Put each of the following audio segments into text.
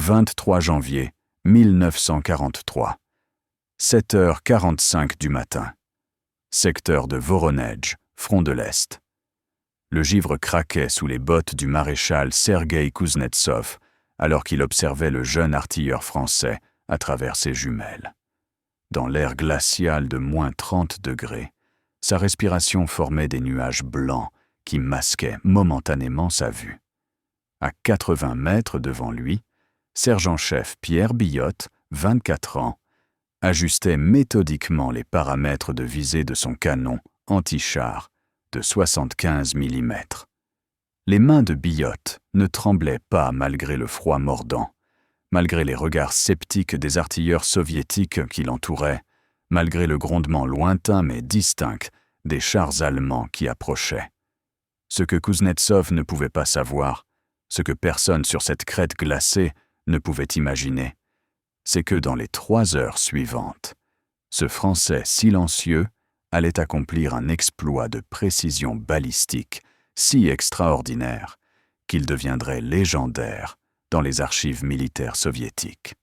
23 janvier 1943. 7h45 du matin. Secteur de Voronezh, front de l'Est. Le givre craquait sous les bottes du maréchal Sergueï Kouznetsov alors qu'il observait le jeune artilleur français à travers ses jumelles. Dans l'air glacial de -30 degrés, sa respiration formait des nuages blancs qui masquaient momentanément sa vue. À 80 mètres devant lui, sergent-chef Pierre Billotte, 24 ans, ajustait méthodiquement les paramètres de visée de son canon anti-char de 75 mm. Les mains de Billotte ne tremblaient pas malgré le froid mordant, malgré les regards sceptiques des artilleurs soviétiques qui l'entouraient, malgré le grondement lointain mais distinct des chars allemands qui approchaient. Ce que Kouznetsov ne pouvait pas savoir, ce que personne sur cette crête glacée ne pouvait imaginer, c'est que dans les 3 heures suivantes, ce Français silencieux allait accomplir un exploit de précision balistique si extraordinaire qu'il deviendrait légendaire dans les archives militaires soviétiques.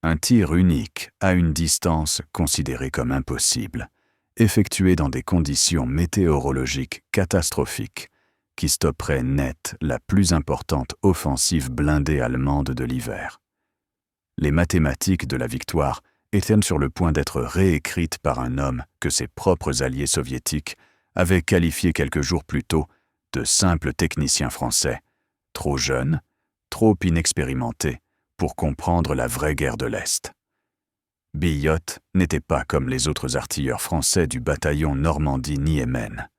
Un tir unique à une distance considérée comme impossible, effectué dans des conditions météorologiques catastrophiques, qui stopperait net la plus importante offensive blindée allemande de l'hiver. Les mathématiques de la victoire étaient sur le point d'être réécrites par un homme que ses propres alliés soviétiques avaient qualifié quelques jours plus tôt de simple technicien français, trop jeune, trop inexpérimenté pour comprendre la vraie guerre de l'Est. Billotte n'était pas comme les autres artilleurs français du bataillon Normandie-Niemen.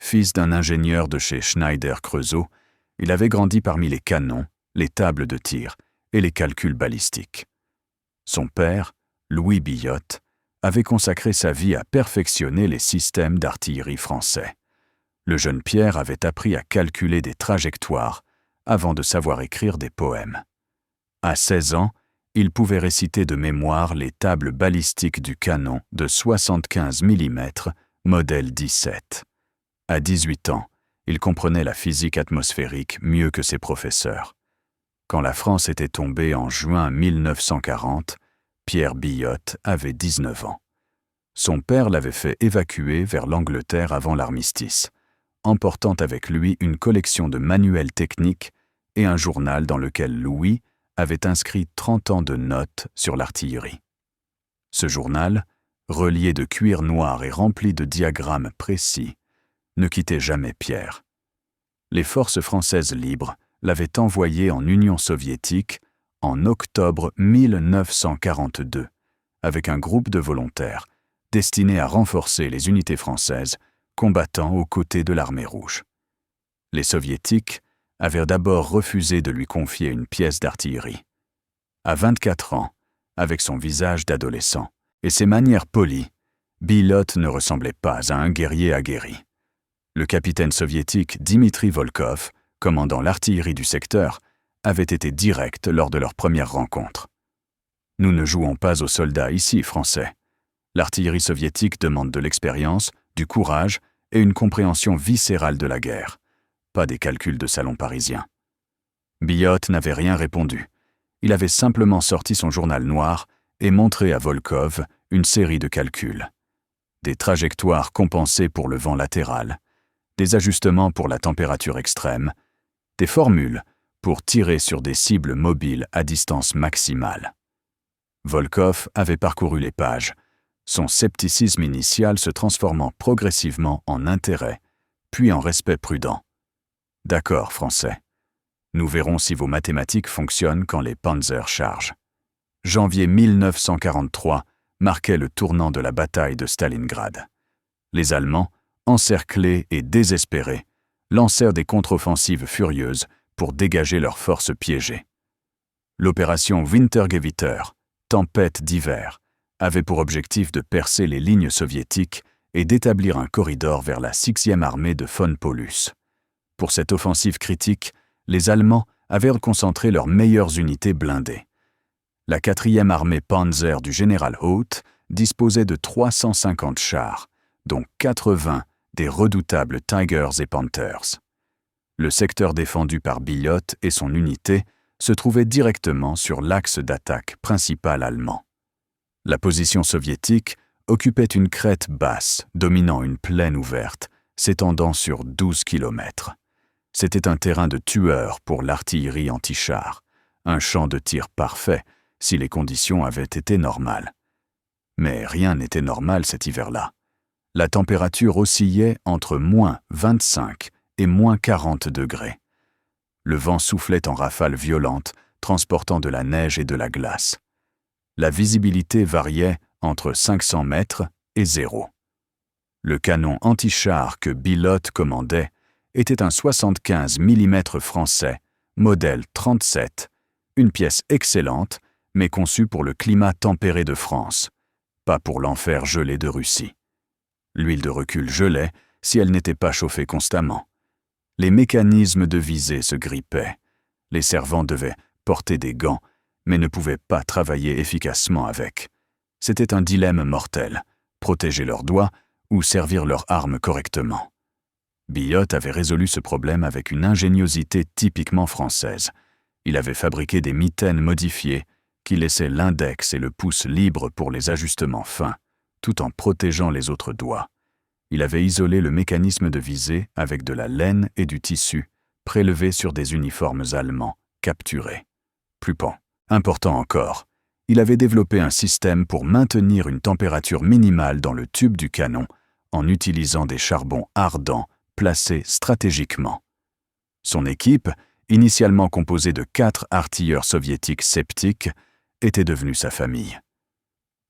Fils d'un ingénieur de chez Schneider-Creusot, il avait grandi parmi les canons, les tables de tir et les calculs balistiques. Son père, Louis Billotte, avait consacré sa vie à perfectionner les systèmes d'artillerie français. Le jeune Pierre avait appris à calculer des trajectoires avant de savoir écrire des poèmes. À 16 ans, il pouvait réciter de mémoire les tables balistiques du canon de 75 mm, modèle 17. À 18 ans, il comprenait la physique atmosphérique mieux que ses professeurs. Quand la France était tombée en juin 1940, Pierre Billotte avait 19 ans. Son père l'avait fait évacuer vers l'Angleterre avant l'armistice, emportant avec lui une collection de manuels techniques et un journal dans lequel Louis avait inscrit 30 ans de notes sur l'artillerie. Ce journal, relié de cuir noir et rempli de diagrammes précis, ne quittait jamais Pierre. Les forces françaises libres l'avaient envoyé en Union soviétique en octobre 1942, avec un groupe de volontaires destiné à renforcer les unités françaises combattant aux côtés de l'armée rouge. Les soviétiques avaient d'abord refusé de lui confier une pièce d'artillerie. À 24 ans, avec son visage d'adolescent et ses manières polies, Billotte ne ressemblait pas à un guerrier aguerri. Le capitaine soviétique Dimitri Volkov, commandant l'artillerie du secteur, avait été direct lors de leur première rencontre. « Nous ne jouons pas aux soldats ici, Français. L'artillerie soviétique demande de l'expérience, du courage et une compréhension viscérale de la guerre, pas des calculs de salon parisien. » Billotte n'avait rien répondu. Il avait simplement sorti son journal noir et montré à Volkov une série de calculs. Des trajectoires compensées pour le vent latéral, des ajustements pour la température extrême, des formules pour tirer sur des cibles mobiles à distance maximale. Volkov avait parcouru les pages, son scepticisme initial se transformant progressivement en intérêt, puis en respect prudent. « D'accord, Français. Nous verrons si vos mathématiques fonctionnent quand les panzers chargent. » Janvier 1943 marquait le tournant de la bataille de Stalingrad. Les Allemands, encerclés et désespérés, lancèrent des contre-offensives furieuses pour dégager leurs forces piégées. L'opération Wintergewitter, tempête d'hiver, avait pour objectif de percer les lignes soviétiques et d'établir un corridor vers la 6e armée de von Paulus. Pour cette offensive critique, les Allemands avaient concentré leurs meilleures unités blindées. La 4e armée Panzer du général Hoth disposait de 350 chars, dont 80 des redoutables Tigers et Panthers. Le secteur défendu par Billotte et son unité se trouvait directement sur l'axe d'attaque principal allemand. La position soviétique occupait une crête basse dominant une plaine ouverte s'étendant sur 12 kilomètres. C'était un terrain de tueur pour l'artillerie anti-char, un champ de tir parfait si les conditions avaient été normales. Mais rien n'était normal cet hiver-là. La température oscillait entre moins 25 et moins 40 degrés. Le vent soufflait en rafales violentes, transportant de la neige et de la glace. La visibilité variait entre 500 mètres et 0. Le canon anti-char que Billotte commandait était un 75 mm français, modèle 37, une pièce excellente, mais conçue pour le climat tempéré de France, pas pour l'enfer gelé de Russie. L'huile de recul gelait si elle n'était pas chauffée constamment. Les mécanismes de visée se grippaient. Les servants devaient porter des gants, mais ne pouvaient pas travailler efficacement avec. C'était un dilemme mortel, protéger leurs doigts ou servir leurs armes correctement. Billotte avait résolu ce problème avec une ingéniosité typiquement française. Il avait fabriqué des mitaines modifiées qui laissaient l'index et le pouce libres pour les ajustements fins, tout en protégeant les autres doigts. Il avait isolé le mécanisme de visée avec de la laine et du tissu, prélevés sur des uniformes allemands, capturés. Plus important encore, il avait développé un système pour maintenir une température minimale dans le tube du canon en utilisant des charbons ardents placés stratégiquement. Son équipe, initialement composée de 4 artilleurs soviétiques sceptiques, était devenue sa famille.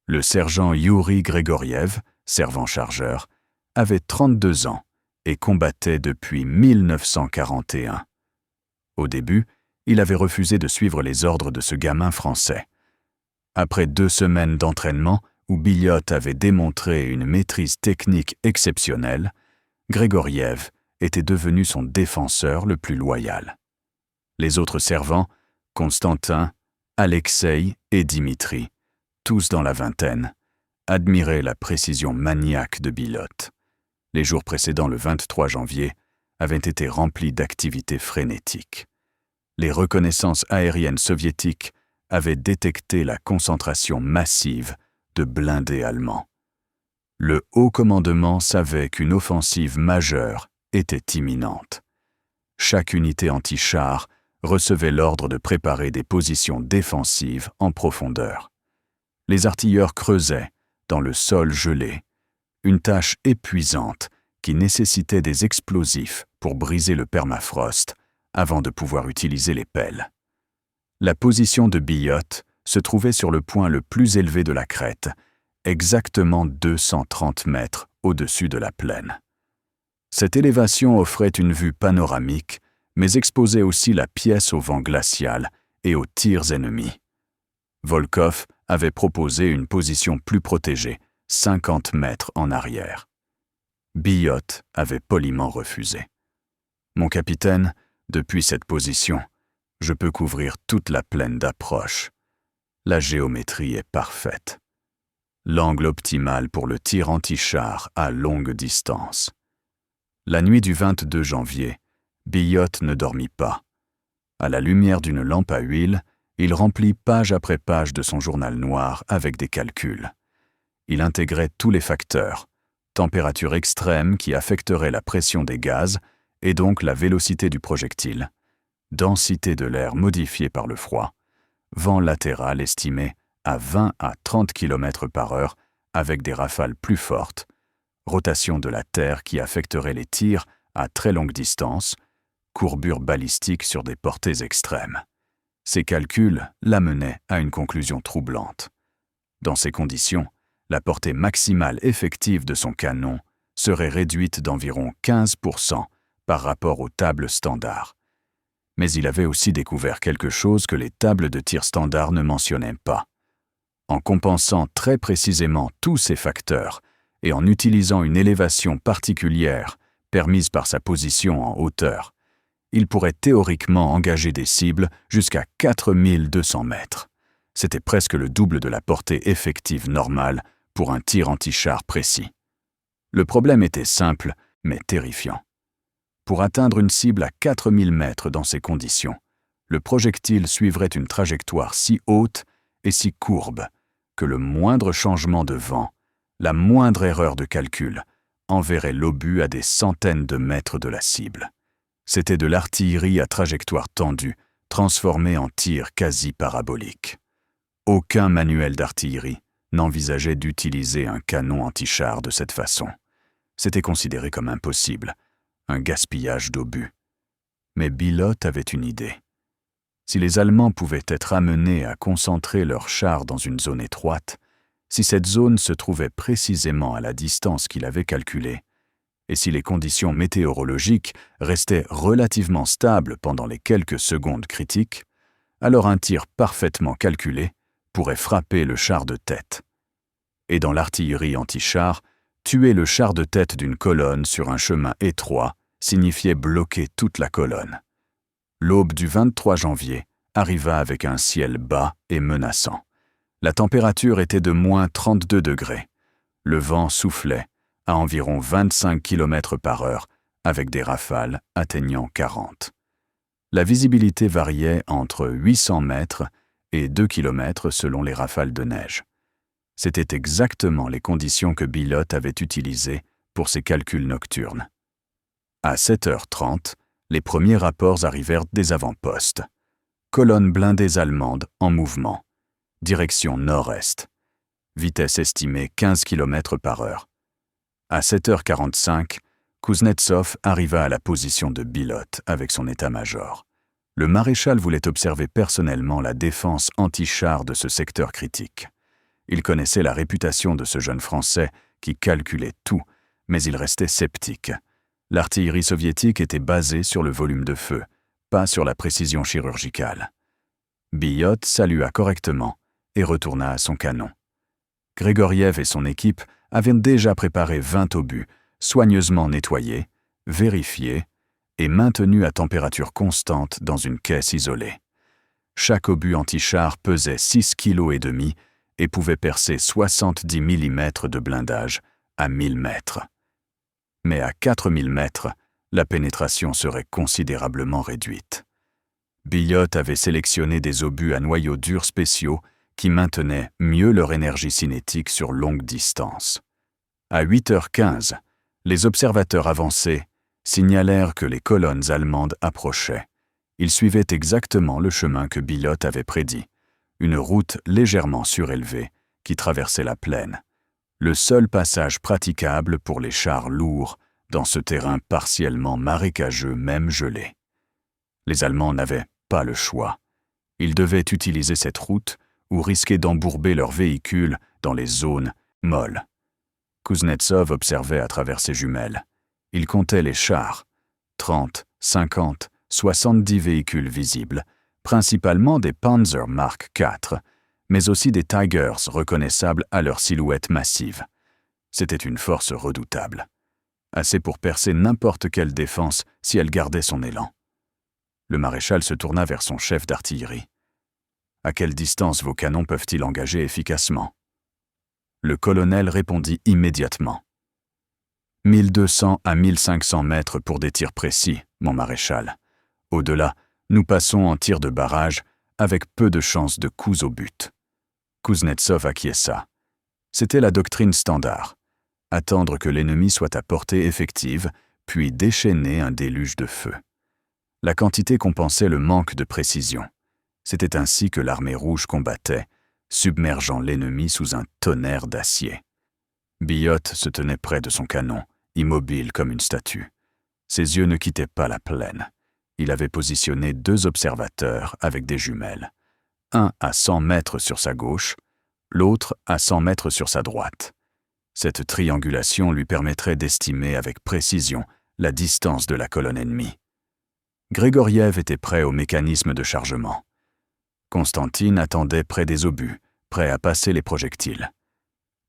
Le sergent Youri Grégoriev, servant-chargeur, avait 32 ans et combattait depuis 1941. Au début, il avait refusé de suivre les ordres de ce gamin français. Après 2 semaines d'entraînement où Billotte avait démontré une maîtrise technique exceptionnelle, Grégoriev était devenu son défenseur le plus loyal. Les autres servants, Constantin, Alexei et Dimitri, tous dans la vingtaine, admiraient la précision maniaque de Billotte. Les jours précédents le 23 janvier avaient été remplis d'activités frénétiques. Les reconnaissances aériennes soviétiques avaient détecté la concentration massive de blindés allemands. Le haut commandement savait qu'une offensive majeure était imminente. Chaque unité anti-char recevait l'ordre de préparer des positions défensives en profondeur. Les artilleurs creusaient, dans le sol gelé, une tâche épuisante qui nécessitait des explosifs pour briser le permafrost avant de pouvoir utiliser les pelles. La position de Billotte se trouvait sur le point le plus élevé de la crête, exactement 230 mètres au-dessus de la plaine. Cette élévation offrait une vue panoramique, mais exposait aussi la pièce au vent glacial et aux tirs ennemis. Volkov avait proposé une position plus protégée, 50 mètres en arrière. Billotte avait poliment refusé. « Mon capitaine, depuis cette position, je peux couvrir toute la plaine d'approche. La géométrie est parfaite. L'angle optimal pour le tir anti-char à longue distance. » La nuit du 22 janvier, Billotte ne dormit pas. À la lumière d'une lampe à huile, il remplit page après page de son journal noir avec des calculs. Il intégrait tous les facteurs, température extrême qui affecterait la pression des gaz et donc la vélocité du projectile, densité de l'air modifiée par le froid, vent latéral estimé à 20 à 30 km/h avec des rafales plus fortes, rotation de la Terre qui affecterait les tirs à très longue distance, courbure balistique sur des portées extrêmes. Ces calculs l'amenaient à une conclusion troublante. Dans ces conditions, la portée maximale effective de son canon serait réduite d'environ 15% par rapport aux tables standards. Mais il avait aussi découvert quelque chose que les tables de tir standard ne mentionnaient pas. En compensant très précisément tous ces facteurs et en utilisant une élévation particulière permise par sa position en hauteur, il pourrait théoriquement engager des cibles jusqu'à 4200 mètres. C'était presque le double de la portée effective normale pour un tir anti-char précis. Le problème était simple, mais terrifiant. Pour atteindre une cible à 4000 mètres dans ces conditions, le projectile suivrait une trajectoire si haute et si courbe que le moindre changement de vent, la moindre erreur de calcul, enverrait l'obus à des centaines de mètres de la cible. C'était de l'artillerie à trajectoire tendue, transformée en tir quasi parabolique. Aucun manuel d'artillerie n'envisageait d'utiliser un canon anti-char de cette façon. C'était considéré comme impossible, un gaspillage d'obus. Mais Billotte avait une idée. Si les Allemands pouvaient être amenés à concentrer leurs chars dans une zone étroite, si cette zone se trouvait précisément à la distance qu'il avait calculée, et si les conditions météorologiques restaient relativement stables pendant les quelques secondes critiques, alors un tir parfaitement calculé pourrait frapper le char de tête. Et dans l'artillerie anti-char, tuer le char de tête d'une colonne sur un chemin étroit signifiait bloquer toute la colonne. L'aube du 23 janvier arriva avec un ciel bas et menaçant. La température était de moins 32 degrés. Le vent soufflait à environ 25 km/h avec des rafales atteignant 40. La visibilité variait entre 800 mètres et 2 km selon les rafales de neige. C'étaient exactement les conditions que Billotte avait utilisées pour ses calculs nocturnes. À 7h30, les premiers rapports arrivèrent des avant-postes. Colonne blindées allemande en mouvement. Direction nord-est. Vitesse estimée 15 km/h. À 7h45, Kouznetsov arriva à la position de Billotte avec son état-major. Le maréchal voulait observer personnellement la défense anti-char de ce secteur critique. Il connaissait la réputation de ce jeune Français qui calculait tout, mais il restait sceptique. L'artillerie soviétique était basée sur le volume de feu, pas sur la précision chirurgicale. Billotte salua correctement et retourna à son canon. Grégoriev et son équipe avaient déjà préparé 20 obus, soigneusement nettoyés, vérifiés et maintenus à température constante dans une caisse isolée. Chaque obus anti-char pesait 6,5 kg et pouvait percer 70 mm de blindage à 1000 mètres. Mais à 4000 mètres, la pénétration serait considérablement réduite. Billotte avait sélectionné des obus à noyaux durs spéciaux qui maintenaient mieux leur énergie cinétique sur longue distance. À 8h15, les observateurs avancés signalèrent que les colonnes allemandes approchaient. Ils suivaient exactement le chemin que Billotte avait prédit, une route légèrement surélevée qui traversait la plaine, le seul passage praticable pour les chars lourds dans ce terrain partiellement marécageux même gelé. Les Allemands n'avaient pas le choix. Ils devaient utiliser cette route ou risquer d'embourber leurs véhicules dans les zones molles. Kouznetsov observait à travers ses jumelles. Il comptait les chars. 30, 50, 70 véhicules visibles, principalement des Panzer Mark IV, mais aussi des Tigers reconnaissables à leur silhouette massive. C'était une force redoutable. Assez pour percer n'importe quelle défense si elle gardait son élan. Le maréchal se tourna vers son chef d'artillerie. « À quelle distance vos canons peuvent-ils engager efficacement ?» Le colonel répondit immédiatement. « 1200 à 1500 mètres pour des tirs précis, mon maréchal. Au-delà, nous passons en tir de barrage avec peu de chances de coups au but. » Kouznetsov acquiesça. C'était la doctrine standard. Attendre que l'ennemi soit à portée effective, puis déchaîner un déluge de feu. La quantité compensait le manque de précision. C'était ainsi que l'armée rouge combattait, submergeant l'ennemi sous un tonnerre d'acier. Billotte se tenait près de son canon, immobile comme une statue. Ses yeux ne quittaient pas la plaine. Il avait positionné 2 observateurs avec des jumelles. Un à 100 mètres sur sa gauche, l'autre à 100 mètres sur sa droite. Cette triangulation lui permettrait d'estimer avec précision la distance de la colonne ennemie. Grégoriev était prêt au mécanisme de chargement. Constantine attendait près des obus, prêt à passer les projectiles.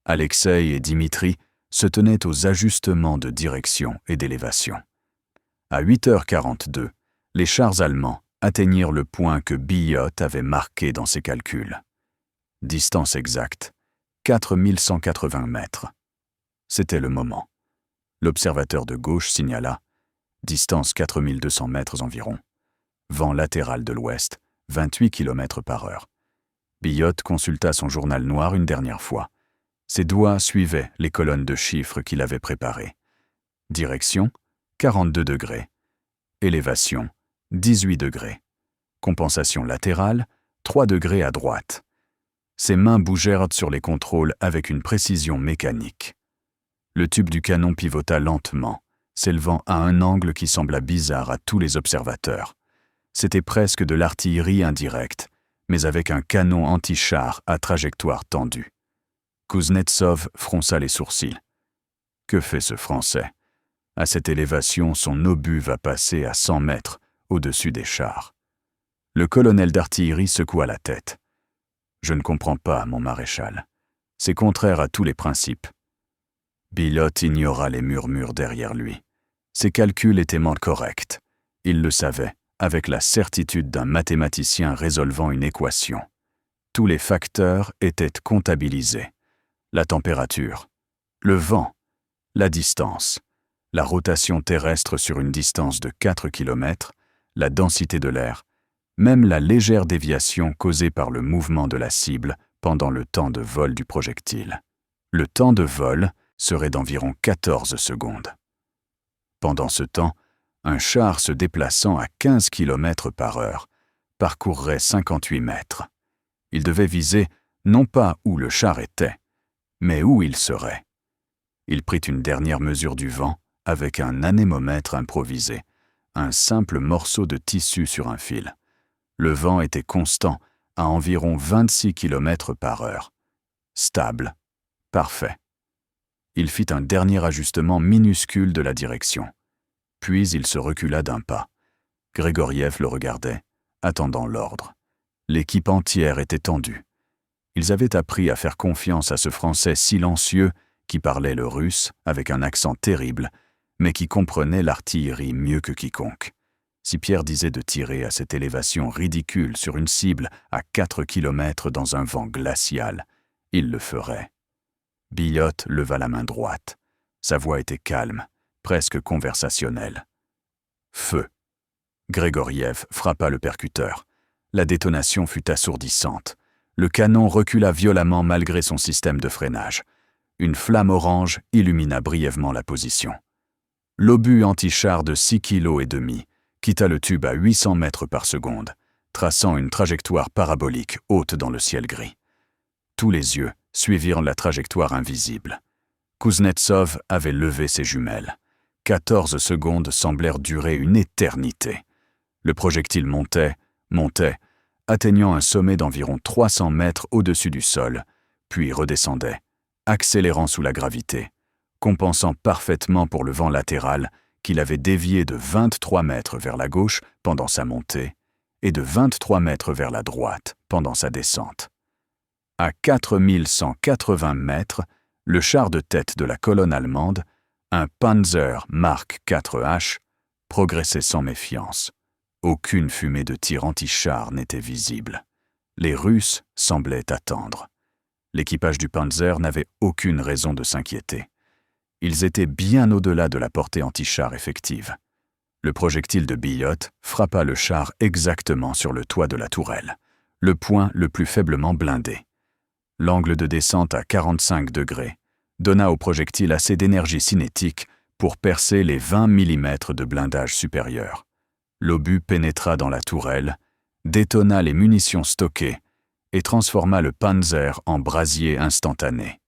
Alexei et Dimitri se tenaient aux ajustements de direction et d'élévation. À 8h42, les chars allemands atteignirent le point que Billotte avait marqué dans ses calculs. Distance exacte, 4180 mètres. C'était le moment. L'observateur de gauche signala « distance 4200 mètres environ ». vent latéral de l'ouest, 28 km/h. Billotte consulta son journal noir une dernière fois. Ses doigts suivaient les colonnes de chiffres qu'il avait préparées. Direction, 42 degrés. Élévation, 18 degrés. Compensation latérale, 3 degrés à droite. Ses mains bougèrent sur les contrôles avec une précision mécanique. Le tube du canon pivota lentement, s'élevant à un angle qui sembla bizarre à tous les observateurs. C'était presque de l'artillerie indirecte, mais avec un canon anti-char à trajectoire tendue. Kouznetsov fronça les sourcils. Que fait ce Français? À cette élévation, son obus va passer à 100 mètres au-dessus des chars. Le colonel d'artillerie secoua la tête. Je ne comprends pas, mon maréchal. C'est contraire à tous les principes. Billotte ignora les murmures derrière lui. Ses calculs étaient corrects. Il le savait, avec la certitude d'un mathématicien résolvant une équation. Tous les facteurs étaient comptabilisés. La température, le vent, la distance, la rotation terrestre sur une distance de 4 km, la densité de l'air, même la légère déviation causée par le mouvement de la cible pendant le temps de vol du projectile. Le temps de vol serait d'environ 14 secondes. Pendant ce temps, un char se déplaçant à 15 km/h parcourrait 58 mètres. Il devait viser non pas où le char était, mais où il serait. Il prit une dernière mesure du vent avec un anémomètre improvisé, un simple morceau de tissu sur un fil. Le vent était constant à environ 26 km/h. Stable, parfait. Il fit un dernier ajustement minuscule de la direction. Puis il se recula d'un pas. Grégoriev le regardait, attendant l'ordre. L'équipe entière était tendue. Ils avaient appris à faire confiance à ce Français silencieux qui parlait le russe avec un accent terrible, mais qui comprenait l'artillerie mieux que quiconque. Si Pierre disait de tirer à cette élévation ridicule sur une cible à 4 km dans un vent glacial, il le ferait. Billotte leva la main droite. Sa voix était calme, presque conversationnelle. Feu. Grégoriev frappa le percuteur. La détonation fut assourdissante. Le canon recula violemment malgré son système de freinage. Une flamme orange illumina brièvement la position. L'obus anti-char de 6,5 kg quitta le tube à 800 mètres par seconde, traçant une trajectoire parabolique haute dans le ciel gris. Tous les yeux suivirent la trajectoire invisible. Kouznetsov avait levé ses jumelles. 14 secondes semblèrent durer une éternité. Le projectile montait, atteignant un sommet d'environ 300 mètres au-dessus du sol, puis redescendait, accélérant sous la gravité, compensant parfaitement pour le vent latéral qu'il avait dévié de 23 mètres vers la gauche pendant sa montée et de 23 mètres vers la droite pendant sa descente. À 4180 mètres, le char de tête de la colonne allemande, un Panzer Mark IV-H, progressait sans méfiance. Aucune fumée de tir anti-char n'était visible. Les Russes semblaient attendre. L'équipage du Panzer n'avait aucune raison de s'inquiéter. Ils étaient bien au-delà de la portée anti-char effective. Le projectile de Billotte frappa le char exactement sur le toit de la tourelle, le point le plus faiblement blindé. L'angle de descente à 45 degrés donna au projectile assez d'énergie cinétique pour percer les 20 mm de blindage supérieur. L'obus pénétra dans la tourelle, détonna les munitions stockées et transforma le Panzer en brasier instantané.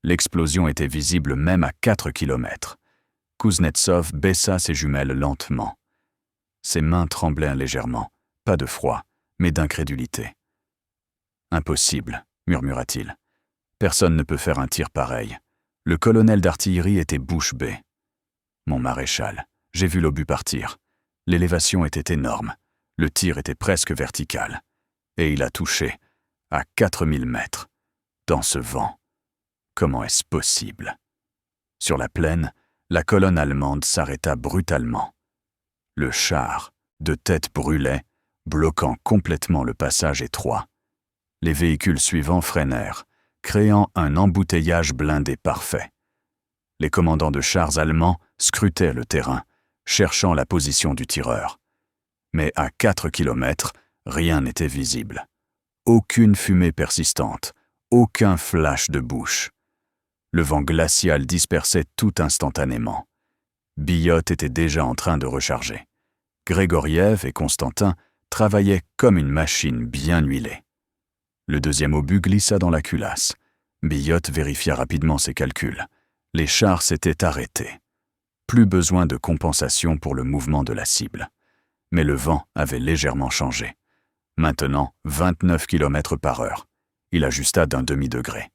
L'explosion était visible même à 4 km. Kouznetsov baissa ses jumelles lentement. Ses mains tremblaient légèrement, pas de froid, mais d'incrédulité. « Impossible », murmura-t-il. « Personne ne peut faire un tir pareil. Le colonel d'artillerie était bouche bée. Mon maréchal, j'ai vu l'obus partir. L'élévation était énorme. Le tir était presque vertical. Et il a touché, à 4000 mètres, dans ce vent. Comment est-ce possible ? Sur la plaine, la colonne allemande s'arrêta brutalement. Le char, de tête brûlait, bloquant complètement le passage étroit. Les véhicules suivants freinèrent, créant un embouteillage blindé parfait. Les commandants de chars allemands scrutaient le terrain, cherchant la position du tireur. Mais à 4 kilomètres, rien n'était visible. Aucune fumée persistante, aucun flash de bouche. Le vent glacial dispersait tout instantanément. Billotte était déjà en train de recharger. Grégoriev et Constantin travaillaient comme une machine bien huilée. Le deuxième obus glissa dans la culasse. Billotte vérifia rapidement ses calculs. Les chars s'étaient arrêtés. Plus besoin de compensation pour le mouvement de la cible. Mais le vent avait légèrement changé. Maintenant, 29 km/h. Il ajusta d'un demi-degré.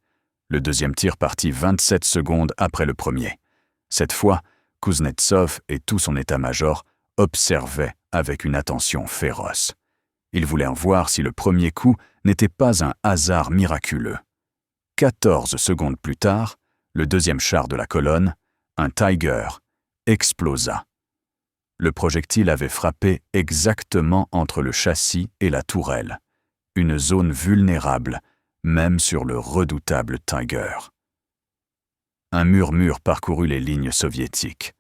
Le deuxième tir partit 27 secondes après le premier. Cette fois, Kouznetsov et tout son état-major observaient avec une attention féroce. Ils voulaient en voir si le premier coup n'était pas un hasard miraculeux. 14 secondes plus tard, le deuxième char de la colonne, un Tiger, explosa. Le projectile avait frappé exactement entre le châssis et la tourelle, une zone vulnérable, même sur le redoutable Tiger. Un murmure parcourut les lignes soviétiques.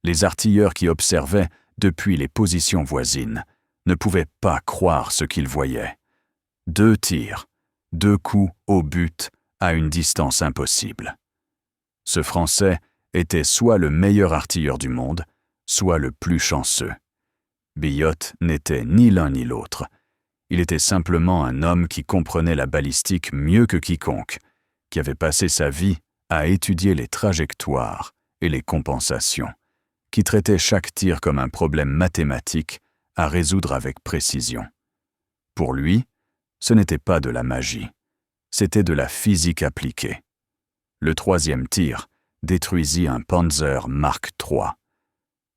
Les artilleurs qui observaient depuis les positions voisines ne pouvaient pas croire ce qu'ils voyaient. 2 tirs, 2 coups au but à une distance impossible. Ce Français était soit le meilleur artilleur du monde, soit le plus chanceux. Billotte n'était ni l'un ni l'autre. Il était simplement un homme qui comprenait la balistique mieux que quiconque, qui avait passé sa vie à étudier les trajectoires et les compensations, qui traitait chaque tir comme un problème mathématique à résoudre avec précision. Pour lui, ce n'était pas de la magie, c'était de la physique appliquée. Le troisième tir détruisit un Panzer Mark III.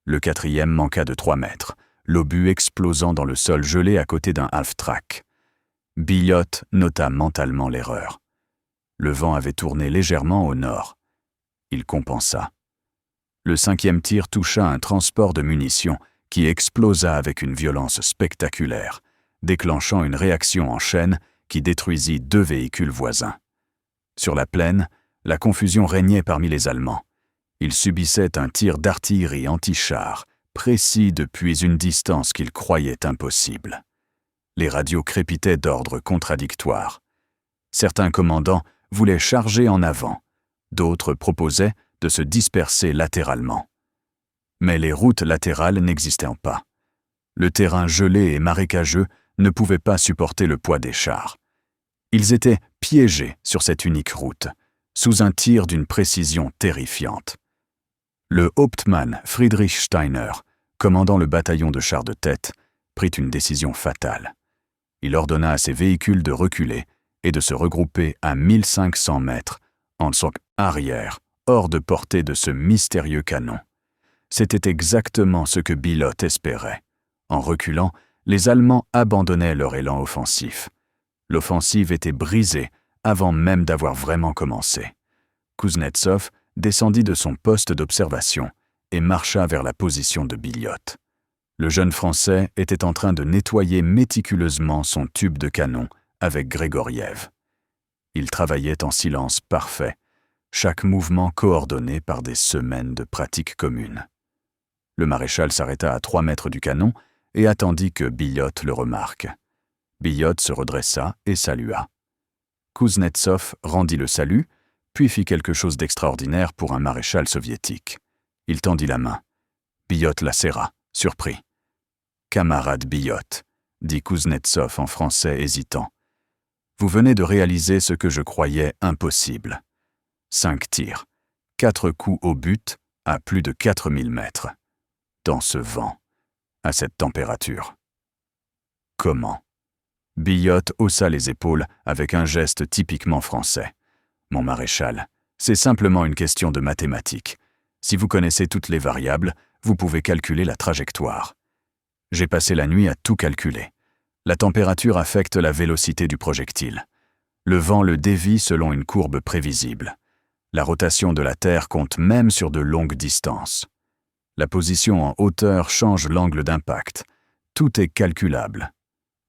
Le quatrième manqua de 3 mètres, l'obus explosant dans le sol gelé à côté d'un half-track. Billotte nota mentalement l'erreur. Le vent avait tourné légèrement au nord. Il compensa. Le 5e tir toucha un transport de munitions qui explosa avec une violence spectaculaire, déclenchant une réaction en chaîne qui détruisit 2 véhicules voisins. Sur la plaine, la confusion régnait parmi les Allemands. Ils subissaient un tir d'artillerie anti-char, précis depuis une distance qu'ils croyaient impossible. Les radios crépitaient d'ordres contradictoires. Certains commandants voulaient charger en avant, d'autres proposaient de se disperser latéralement. Mais les routes latérales n'existaient pas. Le terrain gelé et marécageux ne pouvait pas supporter le poids des chars. Ils étaient piégés sur cette unique route, sous un tir d'une précision terrifiante. Le Hauptmann Friedrich Steiner, commandant le bataillon de chars de tête, prit une décision fatale. Il ordonna à ses véhicules de reculer et de se regrouper à 1500 mètres, en son arrière, hors de portée de ce mystérieux canon. C'était exactement ce que Billotte espérait. En reculant, les Allemands abandonnaient leur élan offensif. L'offensive était brisée avant même d'avoir vraiment commencé. Kouznetsov descendit de son poste d'observation et marcha vers la position de Billotte. Le jeune Français était en train de nettoyer méticuleusement son tube de canon avec Grégoriev. Il travaillait en silence parfait, chaque mouvement coordonné par des semaines de pratique commune. Le maréchal s'arrêta à 3 mètres du canon et attendit que Billotte le remarque. Billotte se redressa et salua. Kouznetsov rendit le salut, puis fit quelque chose d'extraordinaire pour un maréchal soviétique. Il tendit la main. Billotte la serra, surpris. « Camarade Billotte », dit Kouznetsov en français hésitant. « Vous venez de réaliser ce que je croyais impossible. 5 tirs, 4 coups au but à plus de 4000 mètres. Dans ce vent, à cette température. » Comment ? Billotte haussa les épaules avec un geste typiquement français. « Mon maréchal, c'est simplement une question de mathématiques. Si vous connaissez toutes les variables, vous pouvez calculer la trajectoire. J'ai passé la nuit à tout calculer. La température affecte la vélocité du projectile. Le vent le dévie selon une courbe prévisible. La rotation de la Terre compte même sur de longues distances. La position en hauteur change l'angle d'impact. Tout est calculable. »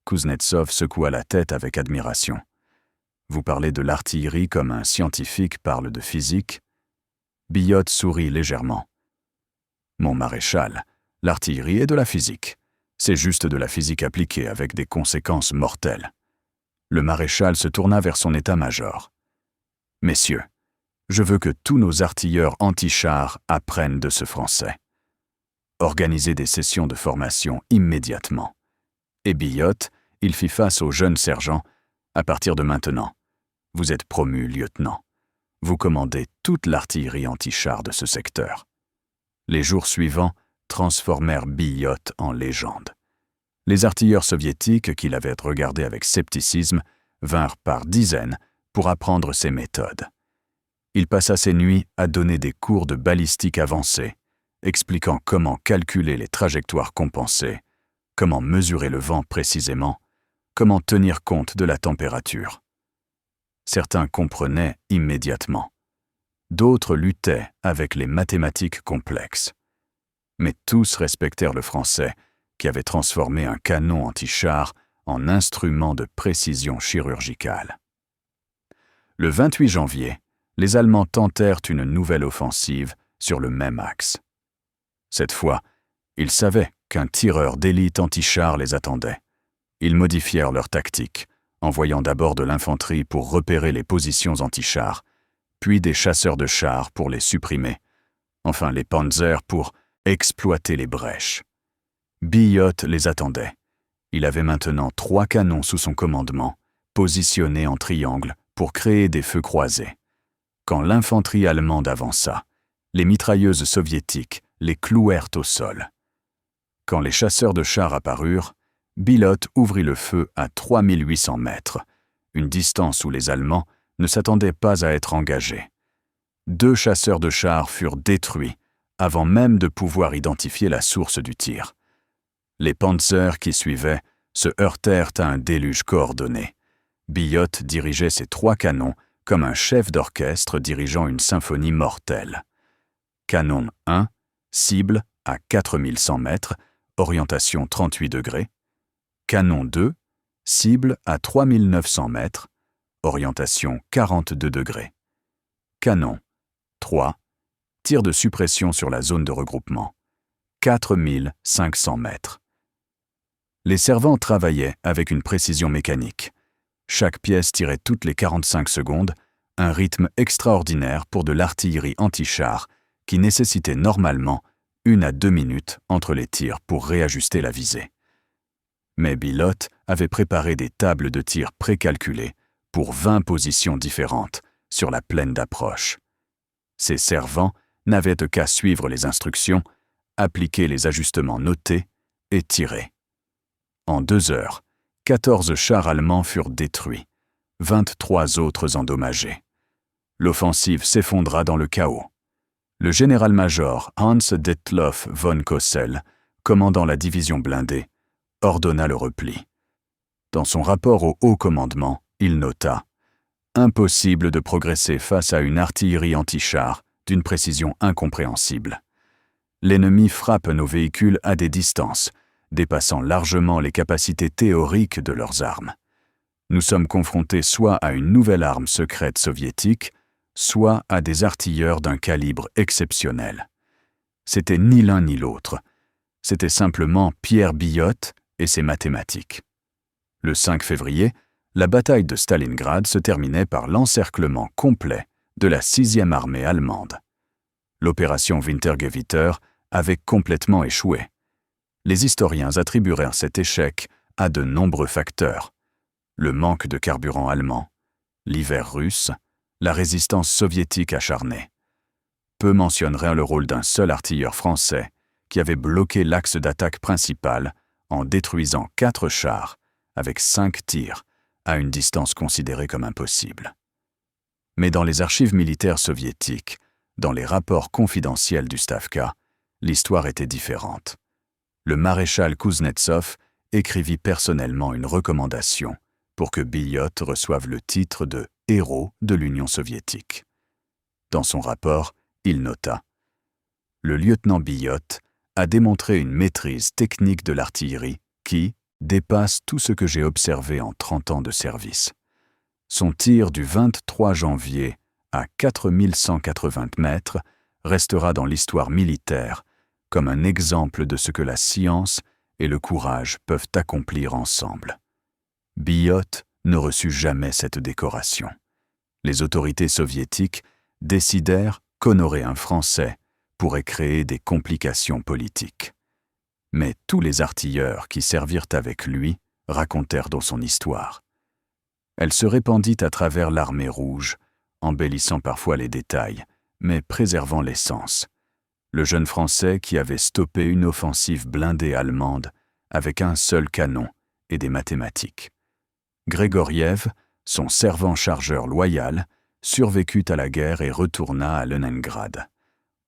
Kouznetsov secoua la tête avec admiration. « Vous parlez de l'artillerie comme un scientifique parle de physique ?» Billotte sourit légèrement. « Mon maréchal, l'artillerie est de la physique. C'est juste de la physique appliquée avec des conséquences mortelles. Le maréchal se tourna vers son état-major. « Messieurs, je veux que tous nos artilleurs anti-chars apprennent de ce Français. Organisez des sessions de formation immédiatement. » Et Billotte, il fit face au jeune sergent. « À partir de maintenant, vous êtes promu lieutenant. Vous commandez toute l'artillerie anti-chars de ce secteur. » Les jours suivants transformèrent Billotte en légende. Les artilleurs soviétiques, qui l'avaient regardé avec scepticisme, vinrent par dizaines pour apprendre ses méthodes. Il passa ses nuits à donner des cours de balistique avancée, expliquant comment calculer les trajectoires compensées, comment mesurer le vent précisément, comment tenir compte de la température. Certains comprenaient immédiatement. D'autres luttaient avec les mathématiques complexes. Mais tous respectèrent le Français, qui avait transformé un canon anti-char en instrument de précision chirurgicale. Le 28 janvier, les Allemands tentèrent une nouvelle offensive sur le même axe. Cette fois, ils savaient qu'un tireur d'élite anti-char les attendait. Ils modifièrent leur tactique, envoyant d'abord de l'infanterie pour repérer les positions anti-chars, puis des chasseurs de chars pour les supprimer, enfin les panzers pour exploiter les brèches. Billotte les attendait. Il avait maintenant 3 canons sous son commandement, positionnés en triangle pour créer des feux croisés. Quand l'infanterie allemande avança, les mitrailleuses soviétiques les clouèrent au sol. Quand les chasseurs de chars apparurent, Billotte ouvrit le feu à 3800 mètres, une distance où les Allemands ne s'attendaient pas à être engagés. 2 chasseurs de chars furent détruits avant même de pouvoir identifier la source du tir. Les panzers qui suivaient se heurtèrent à un déluge coordonné. Billotte dirigeait ses 3 canons comme un chef d'orchestre dirigeant une symphonie mortelle. Canon 1, cible à 4100 mètres, orientation 38 degrés. Canon 2, cible à 3900 mètres, orientation 42 degrés. Canon 3, tir de suppression sur la zone de regroupement, 4500 mètres. Les servants travaillaient avec une précision mécanique. Chaque pièce tirait toutes les 45 secondes, un rythme extraordinaire pour de l'artillerie anti-char qui nécessitait normalement 1 à 2 minutes entre les tirs pour réajuster la visée. Mais Billotte avait préparé des tables de tir précalculées pour 20 positions différentes sur la plaine d'approche. Ses servants n'avaient qu'à suivre les instructions, appliquer les ajustements notés et tirer. En 2 heures, 14 chars allemands furent détruits, 23 autres endommagés. L'offensive s'effondra dans le chaos. Le général-major Hans Detloff von Kossel, commandant la division blindée, ordonna le repli. Dans son rapport au haut commandement, il nota « Impossible de progresser face à une artillerie anti-char d'une précision incompréhensible. L'ennemi frappe nos véhicules à des distances, dépassant largement les capacités théoriques de leurs armes. Nous sommes confrontés soit à une nouvelle arme secrète soviétique, soit à des artilleurs d'un calibre exceptionnel. C'était ni l'un ni l'autre. C'était simplement Pierre Billotte et ses mathématiques. Le 5 février, la bataille de Stalingrad se terminait par l'encerclement complet de la 6e armée allemande. L'opération Wintergewitter avait complètement échoué. Les historiens attribuèrent cet échec à de nombreux facteurs. Le manque de carburant allemand, l'hiver russe, la résistance soviétique acharnée. Peu mentionneraient le rôle d'un seul artilleur français qui avait bloqué l'axe d'attaque principal en détruisant 4 chars avec 5 tirs à une distance considérée comme impossible. Mais dans les archives militaires soviétiques, dans les rapports confidentiels du Stavka, l'histoire était différente. Le maréchal Kouznetsov écrivit personnellement une recommandation pour que Billotte reçoive le titre de héros de l'Union soviétique. Dans son rapport, il nota « Le lieutenant Billotte a démontré une maîtrise technique de l'artillerie qui dépasse tout ce que j'ai observé en 30 ans de service. Son tir du 23 janvier à 4180 mètres restera dans l'histoire militaire comme un exemple de ce que la science et le courage peuvent accomplir ensemble. Biot ne reçut jamais cette décoration. Les autorités soviétiques décidèrent qu'honorer un Français pourrait créer des complications politiques. Mais tous les artilleurs qui servirent avec lui racontèrent dans son histoire. Elle se répandit à travers l'armée rouge, embellissant parfois les détails, mais préservant l'essence. Le jeune Français qui avait stoppé une offensive blindée allemande avec un seul canon et des mathématiques. Grégoriev, son servant chargeur loyal, survécut à la guerre et retourna à Leningrad.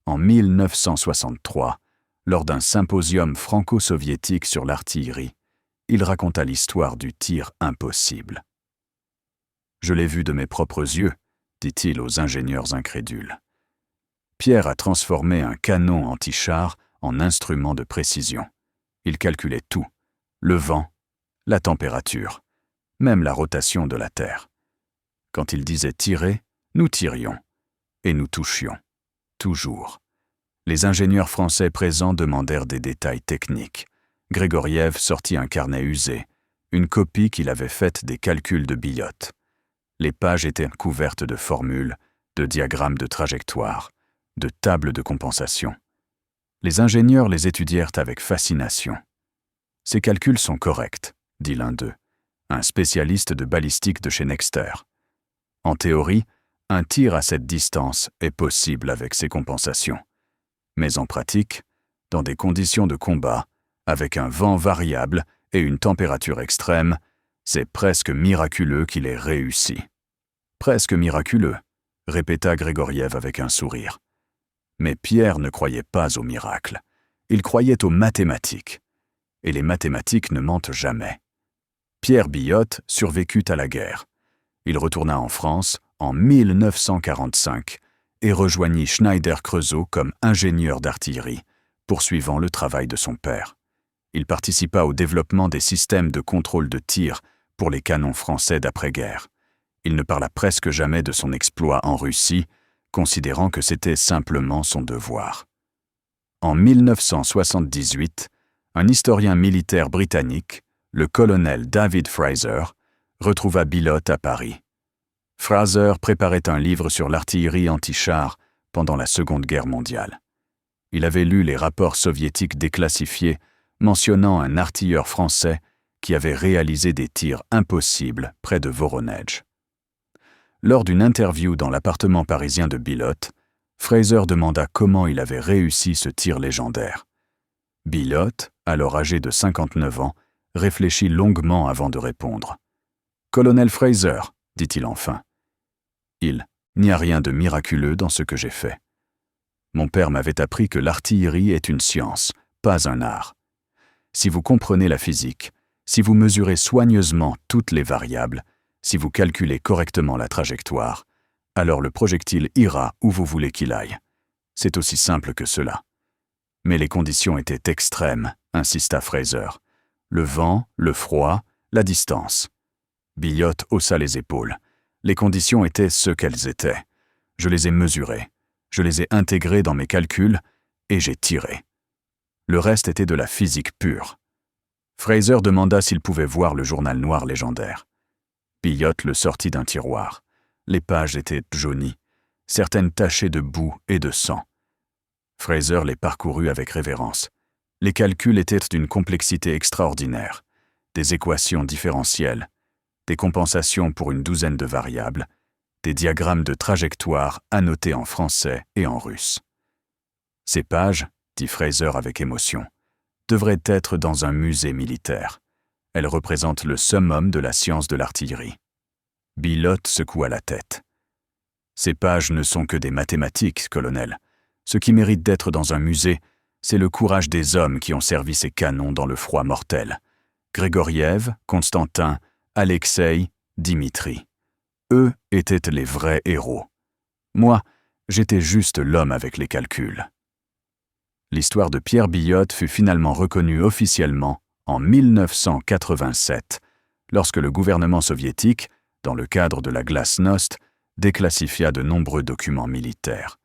En 1963, lors d'un symposium franco-soviétique sur l'artillerie, il raconta l'histoire du tir impossible. « Je l'ai vu de mes propres yeux », dit-il aux ingénieurs incrédules. Pierre a transformé un canon anti-char en instrument de précision. Il calculait tout, le vent, la température, même la rotation de la Terre. Quand il disait tirer, nous tirions, et nous touchions, toujours. Les ingénieurs français présents demandèrent des détails techniques. Grégoriev sortit un carnet usé, une copie qu'il avait faite des calculs de Biot. Les pages étaient couvertes de formules, de diagrammes de trajectoire, de tables de compensation. Les ingénieurs les étudièrent avec fascination. « Ces calculs sont corrects », dit l'un d'eux, un spécialiste de balistique de chez Nexter. En théorie, un tir à cette distance est possible avec ces compensations. Mais en pratique, dans des conditions de combat, avec un vent variable et une température extrême, c'est presque miraculeux qu'il ait réussi. « Presque miraculeux », répéta Grégoriev avec un sourire. Mais Pierre ne croyait pas au miracle. Il croyait aux mathématiques. Et les mathématiques ne mentent jamais. Pierre Biot survécut à la guerre. Il retourna en France en 1945 et rejoignit Schneider-Creusot comme ingénieur d'artillerie, poursuivant le travail de son père. Il participa au développement des systèmes de contrôle de tir pour les canons français d'après-guerre. Il ne parla presque jamais de son exploit en Russie, considérant que c'était simplement son devoir. En 1978, un historien militaire britannique, le colonel David Fraser, retrouva Biot à Paris. Fraser préparait un livre sur l'artillerie anti-char pendant la Seconde Guerre mondiale. Il avait lu les rapports soviétiques déclassifiés mentionnant un artilleur français qui avait réalisé des tirs impossibles près de Voronezh. Lors d'une interview dans l'appartement parisien de Biot, Fraser demanda comment il avait réussi ce tir légendaire. Biot, alors âgé de 59 ans, réfléchit longuement avant de répondre. « Colonel Fraser, dit-il enfin. Il n'y a rien de miraculeux dans ce que j'ai fait. Mon père m'avait appris que l'artillerie est une science, pas un art. Si vous comprenez la physique, si vous mesurez soigneusement toutes les variables, si vous calculez correctement la trajectoire, alors le projectile ira où vous voulez qu'il aille. C'est aussi simple que cela. Mais les conditions étaient extrêmes, insista Fraser. Le vent, le froid, la distance. Biot haussa les épaules. Les conditions étaient ce qu'elles étaient. Je les ai mesurées, je les ai intégrées dans mes calculs et j'ai tiré. Le reste était de la physique pure. Fraser demanda s'il pouvait voir le journal noir légendaire. Biot le sortit d'un tiroir. Les pages étaient jaunies, certaines tachées de boue et de sang. Fraser les parcourut avec révérence. Les calculs étaient d'une complexité extraordinaire. Des équations différentielles, des compensations pour une douzaine de variables, des diagrammes de trajectoire annotés en français et en russe. Ces pages, dit Fraser avec émotion, devraient être dans un musée militaire. Elles représentent le summum de la science de l'artillerie. Biot secoua la tête. Ces pages ne sont que des mathématiques, colonel. Ce qui mérite d'être dans un musée, c'est le courage des hommes qui ont servi ces canons dans le froid mortel. Grégoriev, Constantin, Alexeï, Dimitri. Eux étaient les vrais héros. Moi, j'étais juste l'homme avec les calculs. L'histoire de Pierre Biot fut finalement reconnue officiellement en 1987, lorsque le gouvernement soviétique, dans le cadre de la glasnost, déclassifia de nombreux documents militaires.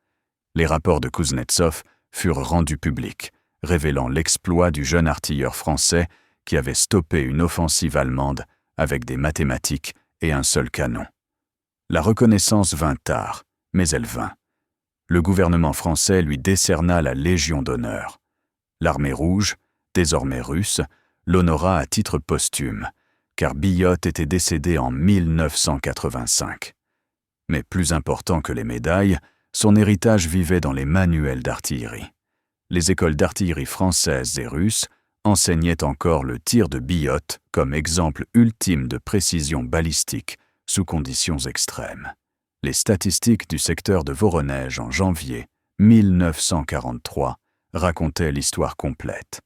Les rapports de Kouznetsov furent rendus publics, révélant l'exploit du jeune artilleur français qui avait stoppé une offensive allemande avec des mathématiques et un seul canon. La reconnaissance vint tard, mais elle vint. Le gouvernement français lui décerna la Légion d'honneur. L'Armée rouge, désormais russe, l'honora à titre posthume, car Billotte était décédé en 1985. Mais plus important que les médailles, son héritage vivait dans les manuels d'artillerie. Les écoles d'artillerie françaises et russes enseignaient encore le tir de Billotte comme exemple ultime de précision balistique sous conditions extrêmes. Les statistiques du secteur de Voronezh en janvier 1943 racontaient l'histoire complète.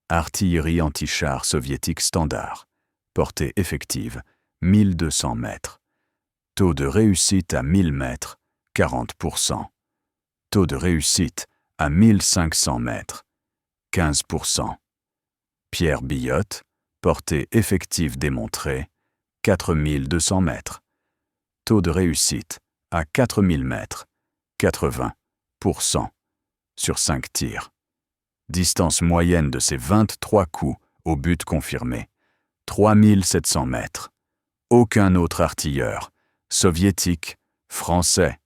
Artillerie anti-char soviétique standard. Portée effective, 1200 mètres. Taux de réussite à 1000 mètres, 40%. Taux de réussite à 1500 mètres, 15%. Pierre Billotte, portée effective démontrée, 4200 mètres. Taux de réussite à 4000 mètres, 80%. Sur 5 tirs. Distance moyenne de ces 23 coups au but confirmé, 3700 mètres. Aucun autre artilleur, soviétique, français,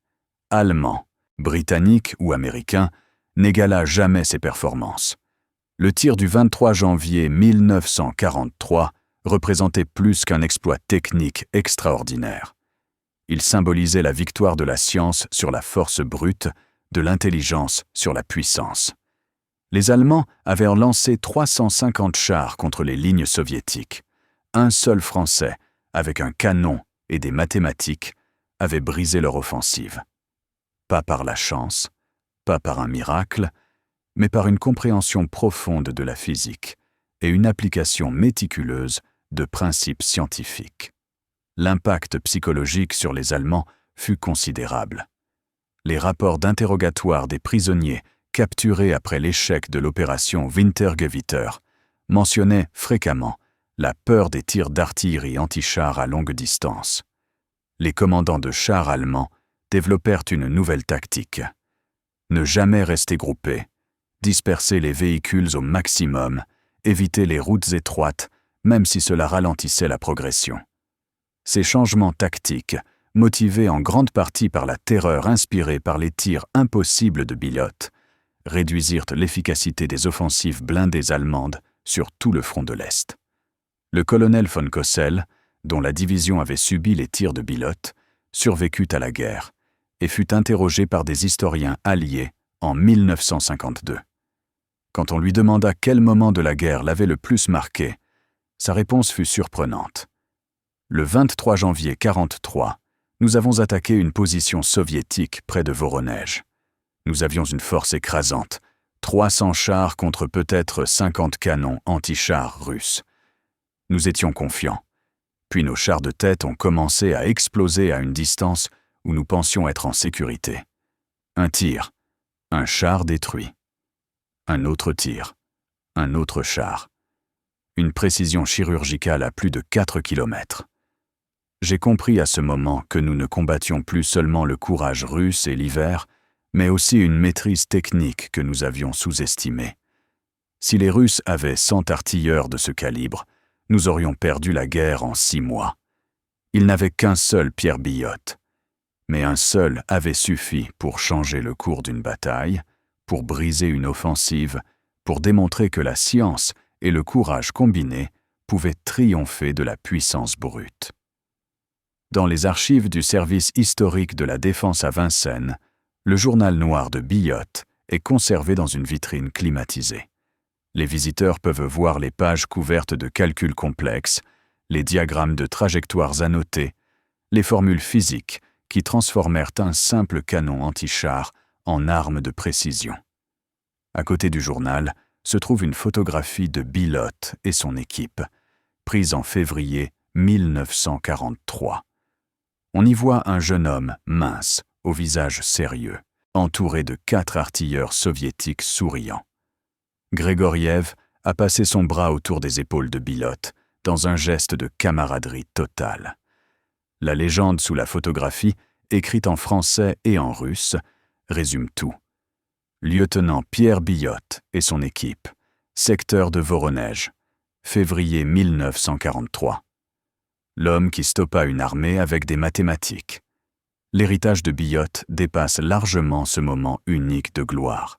allemand, britannique ou américain, n'égala jamais ses performances. Le tir du 23 janvier 1943 représentait plus qu'un exploit technique extraordinaire. Il symbolisait la victoire de la science sur la force brute, de l'intelligence sur la puissance. Les Allemands avaient lancé 350 chars contre les lignes soviétiques. Un seul Français, avec un canon et des mathématiques, avait brisé leur offensive. Pas par la chance, pas par un miracle, mais par une compréhension profonde de la physique et une application méticuleuse de principes scientifiques. L'impact psychologique sur les Allemands fut considérable. Les rapports d'interrogatoire des prisonniers capturés après l'échec de l'opération Wintergewitter mentionnaient fréquemment la peur des tirs d'artillerie anti-chars à longue distance. Les commandants de chars allemands développèrent une nouvelle tactique. Ne jamais rester groupés, disperser les véhicules au maximum, éviter les routes étroites, même si cela ralentissait la progression. Ces changements tactiques, motivés en grande partie par la terreur inspirée par les tirs impossibles de Billotte, réduisirent l'efficacité des offensives blindées allemandes sur tout le front de l'Est. Le colonel von Kossel, dont la division avait subi les tirs de Billotte, survécut à la guerre et fut interrogé par des historiens alliés en 1952. Quand on lui demanda quel moment de la guerre l'avait le plus marqué, sa réponse fut surprenante. Le 23 janvier 1943, nous avons attaqué une position soviétique près de Voronezh. Nous avions une force écrasante, 300 chars contre peut-être 50 canons anti-chars russes. Nous étions confiants. Puis nos chars de tête ont commencé à exploser à une distance où nous pensions être en sécurité. Un tir, un char détruit. Un autre tir, un autre char. Une précision chirurgicale à plus de 4 kilomètres. J'ai compris à ce moment que nous ne combattions plus seulement le courage russe et l'hiver, mais aussi une maîtrise technique que nous avions sous-estimée. Si les Russes avaient 100 artilleurs de ce calibre, nous aurions perdu la guerre en 6 mois. Ils n'avaient qu'un seul Pierre Billotte. Mais un seul avait suffi pour changer le cours d'une bataille, pour briser une offensive, pour démontrer que la science et le courage combinés pouvaient triompher de la puissance brute. Dans les archives du service historique de la Défense à Vincennes, le journal noir de Billotte est conservé dans une vitrine climatisée. Les visiteurs peuvent voir les pages couvertes de calculs complexes, les diagrammes de trajectoires annotés, les formules physiques qui transformèrent un simple canon anti-char en arme de précision. À côté du journal se trouve une photographie de Billotte et son équipe, prise en février 1943. On y voit un jeune homme mince, au visage sérieux, entouré de 4 artilleurs soviétiques souriants. Grégoriev a passé son bras autour des épaules de Billotte dans un geste de camaraderie totale. La légende sous la photographie, écrite en français et en russe, résume tout. Lieutenant Pierre Billotte et son équipe, secteur de Voronej, février 1943. L'homme qui stoppa une armée avec des mathématiques. L'héritage de Billotte dépasse largement ce moment unique de gloire.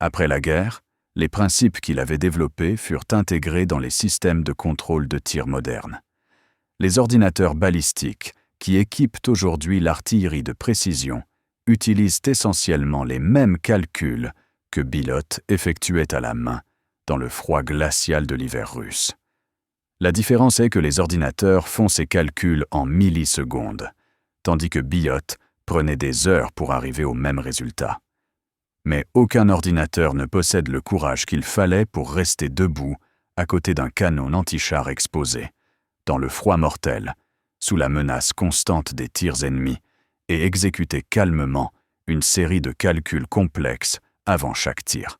Après la guerre, les principes qu'il avait développés furent intégrés dans les systèmes de contrôle de tir modernes. Les ordinateurs balistiques, qui équipent aujourd'hui l'artillerie de précision, utilisent essentiellement les mêmes calculs que Billotte effectuait à la main dans le froid glacial de l'hiver russe. La différence est que les ordinateurs font ces calculs en millisecondes, tandis que Billotte prenait des heures pour arriver au même résultat. Mais aucun ordinateur ne possède le courage qu'il fallait pour rester debout à côté d'un canon anti-char exposé, dans le froid mortel, sous la menace constante des tirs ennemis, et exécuter calmement une série de calculs complexes avant chaque tir.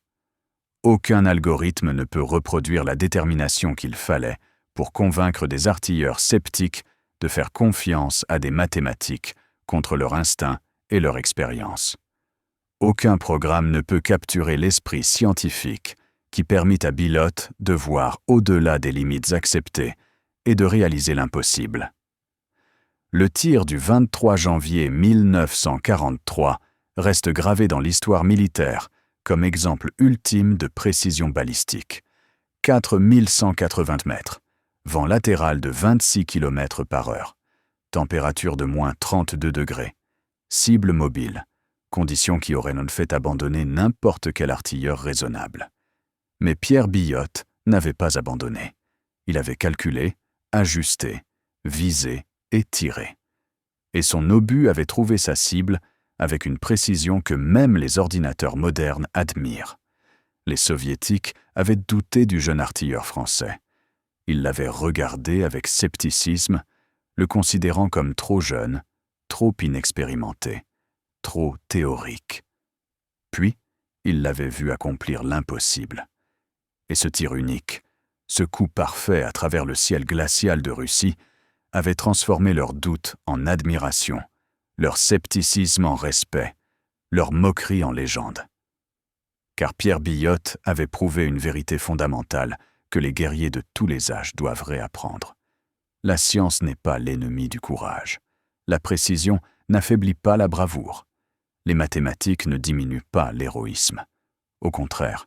Aucun algorithme ne peut reproduire la détermination qu'il fallait pour convaincre des artilleurs sceptiques de faire confiance à des mathématiques contre leur instinct et leur expérience. Aucun programme ne peut capturer l'esprit scientifique qui permit à Billotte de voir au-delà des limites acceptées et de réaliser l'impossible. Le tir du 23 janvier 1943 reste gravé dans l'histoire militaire comme exemple ultime de précision balistique. 4180 mètres, vent latéral de 26 km/h, température de moins 32 degrés, cible mobile, condition qui aurait non fait abandonner n'importe quel artilleur raisonnable. Mais Pierre Billotte n'avait pas abandonné. Il avait calculé, ajusté, visé et tiré. Et son obus avait trouvé sa cible avec une précision que même les ordinateurs modernes admirent. Les Soviétiques avaient douté du jeune artilleur français. Ils l'avaient regardé avec scepticisme, le considérant comme trop jeune, trop inexpérimenté, trop théorique. Puis, ils l'avaient vu accomplir l'impossible. Et ce tir unique, ce coup parfait à travers le ciel glacial de Russie, avait transformé leurs doutes en admiration, leur scepticisme en respect, leur moquerie en légende. Car Pierre Billotte avait prouvé une vérité fondamentale que les guerriers de tous les âges doivent réapprendre. La science n'est pas l'ennemi du courage. La précision n'affaiblit pas la bravoure. Les mathématiques ne diminuent pas l'héroïsme. Au contraire,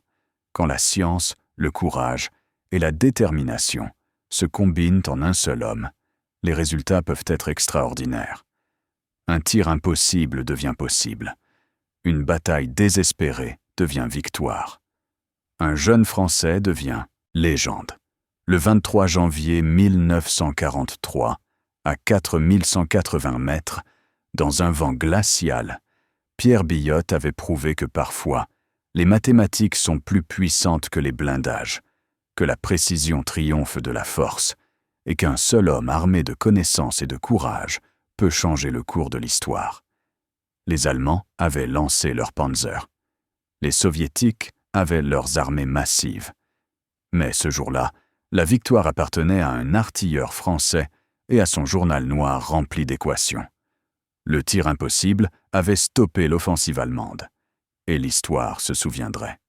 quand la science, le courage et la détermination se combinent en un seul homme, les résultats peuvent être extraordinaires. Un tir impossible devient possible. Une bataille désespérée devient victoire. Un jeune Français devient légende. Le 23 janvier 1943, à 4180 mètres, dans un vent glacial, Pierre Billotte avait prouvé que parfois, les mathématiques sont plus puissantes que les blindages, que la précision triomphe de la force, et qu'un seul homme armé de connaissances et de courage peut changer le cours de l'histoire. Les Allemands avaient lancé leurs Panzer. Les Soviétiques avaient leurs armées massives. Mais ce jour-là, la victoire appartenait à un artilleur français et à son journal noir rempli d'équations. Le tir impossible avait stoppé l'offensive allemande. Et l'histoire se souviendrait.